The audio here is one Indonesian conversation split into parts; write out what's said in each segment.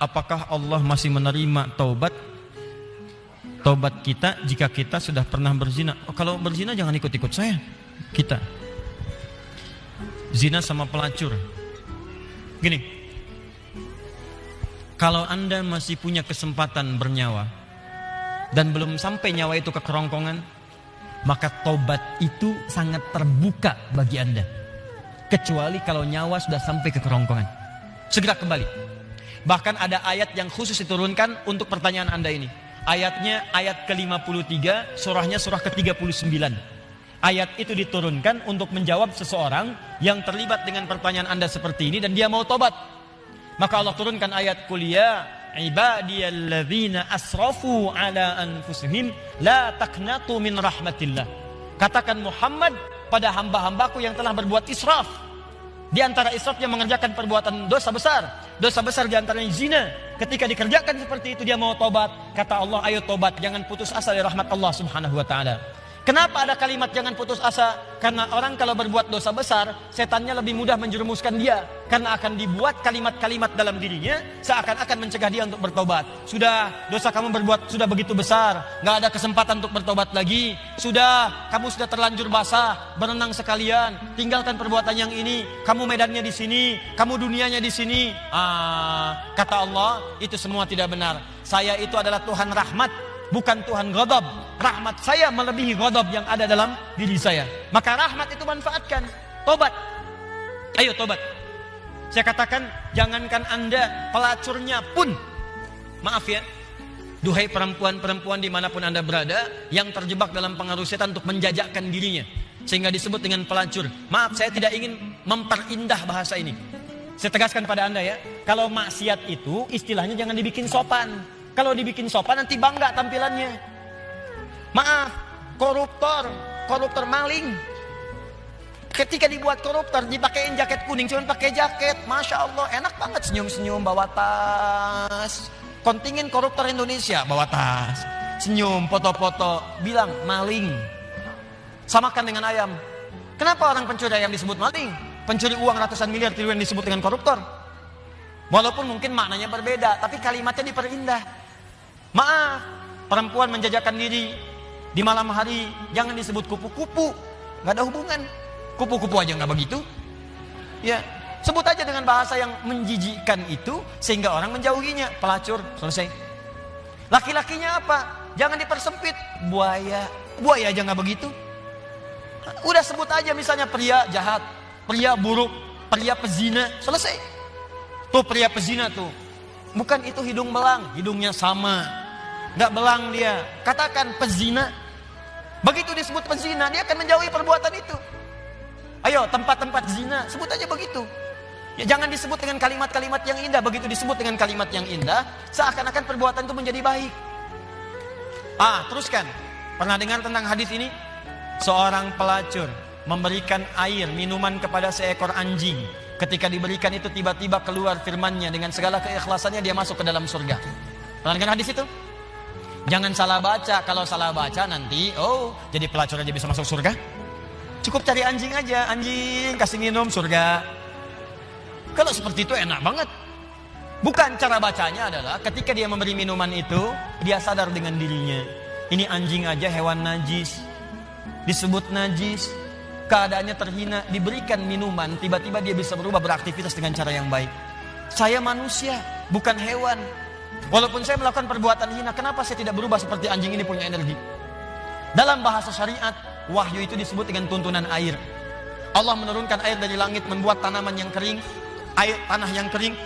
apakah Allah masih menerima taubat kita jika kita sudah pernah berzina? Kalau berzina jangan ikut-ikut saya. Kita zina sama pelacur. Gini, kalau Anda masih punya kesempatan bernyawa dan belum sampai nyawa itu ke kerongkongan, maka taubat itu sangat terbuka bagi Anda. Kecuali kalau nyawa sudah sampai ke kerongkongan, segera kembali. Bahkan ada ayat yang khusus diturunkan untuk pertanyaan Anda ini. Ayatnya ayat ke-53, surahnya surah ke-39. Ayat itu diturunkan untuk menjawab seseorang yang terlibat dengan pertanyaan Anda seperti ini dan dia mau tobat. Maka Allah turunkan ayat kuliah, ibadiyalladzina asrafu ala anfusihim la taqnatu min rahmatillah. Katakan Muhammad pada hamba-hambaku yang telah berbuat israf. Di antara israf yang mengerjakan perbuatan dosa besar. Dosa besar di antaranya zina. Ketika dikerjakan seperti itu dia mau tobat. Kata Allah, ayo tobat, jangan putus asa dari rahmat Allah Subhanahu wa taala. Kenapa ada kalimat jangan putus asa? Karena orang kalau berbuat dosa besar, setannya lebih mudah menjerumuskan dia. Karena akan dibuat kalimat-kalimat dalam dirinya seakan-akan mencegah dia untuk bertobat. Sudah, dosa kamu berbuat sudah begitu besar, gak ada kesempatan untuk bertobat lagi. Sudah, kamu sudah terlanjur basah, berenang sekalian, tinggalkan perbuatan yang ini. Kamu medannya di sini, kamu dunianya di sini. Kata Allah, itu semua tidak benar. Saya itu adalah Tuhan rahmat, bukan Tuhan ghadab. Rahmat saya melebihi ghadab yang ada dalam diri saya. Maka rahmat itu manfaatkan. Tobat. Ayo tobat. Saya katakan, jangankan Anda, pelacurnya pun. Maaf ya, duhai perempuan-perempuan dimanapun Anda berada, yang terjebak dalam pengaruh setan untuk menjajakkan dirinya, sehingga disebut dengan pelacur. Maaf, saya tidak ingin memperindah bahasa ini. Saya tegaskan pada Anda ya, kalau maksiat itu istilahnya jangan dibikin sopan. Kalau dibikin sopan nanti bangga tampilannya. Maaf, koruptor maling. Ketika dibuat koruptor, dipakein jaket kuning, cuma pakai jaket, masya Allah, enak banget senyum-senyum bawa tas. Kontingen koruptor Indonesia bawa tas, senyum, foto-foto, bilang maling. Samakan dengan ayam. Kenapa orang pencuri ayam disebut maling? Pencuri uang ratusan miliar triliun disebut dengan koruptor. Walaupun mungkin maknanya berbeda, tapi kalimatnya diperindah. Maaf, perempuan menjajakan diri di malam hari jangan disebut kupu-kupu, nggak ada hubungan. Kupu-kupu aja nggak begitu. Ya, sebut aja dengan bahasa yang menjijikkan itu sehingga orang menjauhinya. Pelacur, selesai. Laki-lakinya apa? Jangan dipersempit. Buaya aja nggak begitu. Udah sebut aja misalnya pria jahat, pria buruk, pria pezina, selesai. Tuh pria pezina tuh. Bukan itu hidung belang, hidungnya sama. Nggak belang dia. Katakan pezina. Begitu disebut pezina, dia akan menjauhi perbuatan itu. Ayo, tempat-tempat zina, sebut aja begitu. Ya, jangan disebut dengan kalimat-kalimat yang indah. Begitu disebut dengan kalimat yang indah, seakan-akan perbuatan itu menjadi baik. Teruskan. Pernah dengar tentang hadis ini? Seorang pelacur memberikan air, minuman kepada seekor anjing. Ketika diberikan itu tiba-tiba keluar firman-Nya dengan segala keikhlasannya dia masuk ke dalam surga. Pernah dengar hadis itu? Jangan salah baca. Kalau salah baca nanti, jadi pelacur aja bisa masuk surga. Cukup cari anjing aja, anjing kasih minum surga. Kalau seperti itu enak banget. Bukan, cara bacanya adalah ketika dia memberi minuman itu, dia sadar dengan dirinya. Ini anjing aja hewan najis, disebut najis, keadaannya terhina, diberikan minuman, tiba-tiba dia bisa berubah beraktivitas dengan cara yang baik. Saya manusia, bukan hewan. Walaupun saya melakukan perbuatan hina, kenapa saya tidak berubah seperti anjing ini punya energi? Dalam bahasa syariat, wahyu itu disebut dengan tuntunan air. Allah menurunkan air dari langit, membuat tanaman yang kering, tanah yang kering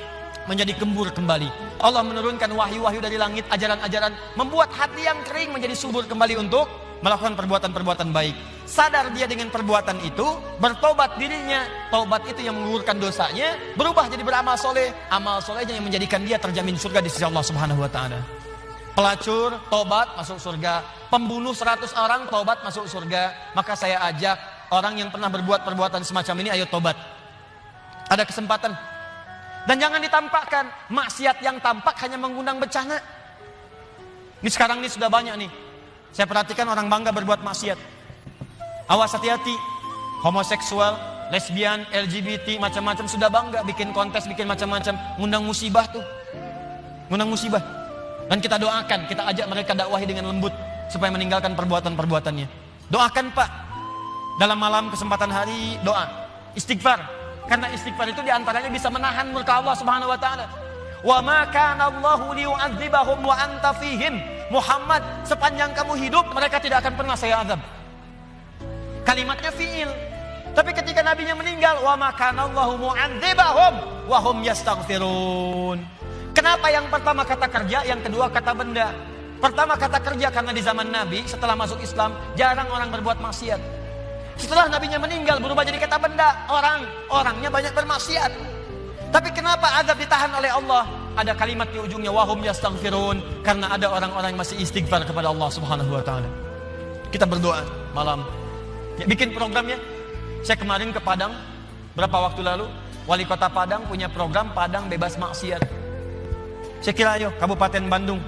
menjadi gembur kembali. Allah menurunkan wahyu-wahyu dari langit, ajaran-ajaran, membuat hati yang kering menjadi subur kembali untuk melakukan perbuatan-perbuatan baik. Sadar dia dengan perbuatan itu, bertobat dirinya. Taubat itu yang menggugurkan dosanya, berubah jadi beramal soleh. Amal solehnya yang menjadikan dia terjamin surga di sisi Allah Subhanahu wa taala. Pelacur, tobat, masuk surga. Pembunuh 100 orang, tobat, masuk surga. Maka saya ajak orang yang pernah berbuat perbuatan semacam ini, ayo tobat. Ada kesempatan. Dan jangan ditampakkan. Maksiat yang tampak hanya mengundang bencana. Ini sekarang ini sudah banyak nih. Saya perhatikan orang bangga berbuat maksiat. Awas, hati-hati. Homoseksual, lesbian, LGBT, macam-macam sudah bangga bikin kontes, bikin macam-macam, ngundang musibah tuh. ngundang musibah. Dan kita doakan, kita ajak mereka dakwahi dengan lembut supaya meninggalkan perbuatan-perbuatannya. Doakan Pak, dalam malam kesempatan hari doa, istighfar. Karena istighfar itu diantaranya bisa menahan murka Allah Subhanahu Wa Taala. Wa ma kana Allahu liyu'adzibahum wa anta fihim. Muhammad, sepanjang kamu hidup mereka tidak akan pernah saya azab. Kalimatnya fi'il. Tapi ketika nabinya meninggal, wa ma kana Allahu mu'adzibahum wa hum yastaghfirun. Kenapa yang pertama kata kerja, yang kedua kata benda? Pertama kata kerja karena di zaman Nabi setelah masuk Islam jarang orang berbuat maksiat. Setelah nabinya meninggal berubah jadi kata benda, orangnya banyak bermaksiat. Tapi kenapa azab ditahan oleh Allah? Ada kalimat di ujungnya wahum yastaghfirun, karena ada orang-orang yang masih istighfar kepada Allah Subhanahu Wa Taala. Kita berdoa malam. Ya, bikin programnya. Saya kemarin ke Padang berapa waktu lalu, wali kota Padang punya program Padang bebas maksiat. Saya kira ayo Kabupaten Bandung,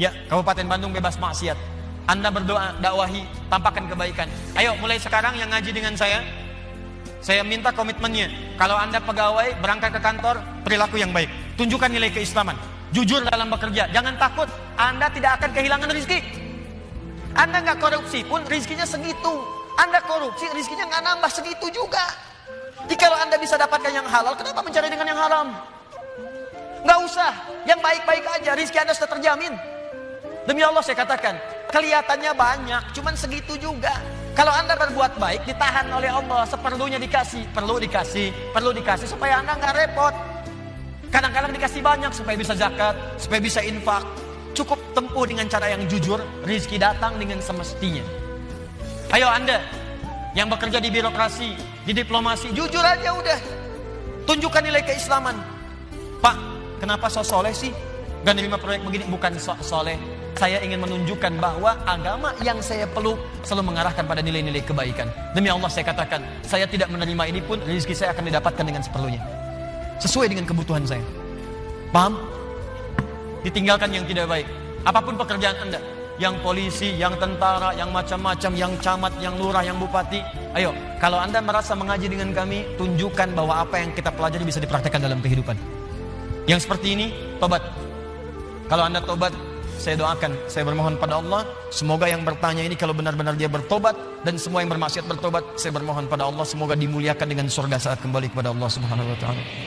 ya Kabupaten Bandung bebas maksiat. Anda berdoa, dakwahi, tampakkan kebaikan. Ayo mulai sekarang yang ngaji dengan saya minta komitmennya. Kalau Anda pegawai berangkat ke kantor, perilaku yang baik, tunjukkan nilai keislaman, jujur dalam bekerja, jangan takut. Anda tidak akan kehilangan rezeki. Anda nggak korupsi pun rezekinya segitu. Anda korupsi rezekinya nggak nambah segitu juga. Jadi kalau Anda bisa dapatkan yang halal, kenapa mencari dengan yang haram? Nggak usah, yang baik-baik aja, rezeki Anda sudah terjamin. Demi Allah saya katakan, kelihatannya banyak, cuman segitu juga. Kalau Anda berbuat baik, ditahan oleh Allah, seperlunya dikasih, perlu dikasih supaya Anda nggak repot. Kadang-kadang dikasih banyak supaya bisa zakat, supaya bisa infak. Cukup tempuh dengan cara yang jujur, rezeki datang dengan semestinya. Ayo Anda yang bekerja di birokrasi, di diplomasi, jujur aja udah. Tunjukkan nilai keislaman. Pak, kenapa so soleh sih? Gak nerima proyek begini, bukan soleh. Saya ingin menunjukkan bahwa agama yang saya peluk selalu mengarahkan pada nilai-nilai kebaikan. Demi Allah saya katakan, saya tidak menerima ini pun rezeki saya akan didapatkan dengan seperlunya, sesuai dengan kebutuhan saya. Paham? Ditinggalkan yang tidak baik. Apapun pekerjaan Anda, yang polisi, yang tentara, yang macam-macam, yang camat, yang lurah, yang bupati. Ayo, kalau Anda merasa mengaji dengan kami, tunjukkan bahwa apa yang kita pelajari bisa dipraktekkan dalam kehidupan. Yang seperti ini, tobat. Kalau Anda tobat, saya doakan, saya bermohon pada Allah, semoga yang bertanya ini kalau benar-benar dia bertobat, dan semua yang bermaksiat bertobat, saya bermohon pada Allah semoga dimuliakan dengan surga saat kembali kepada Allah Subhanahu Wa Taala.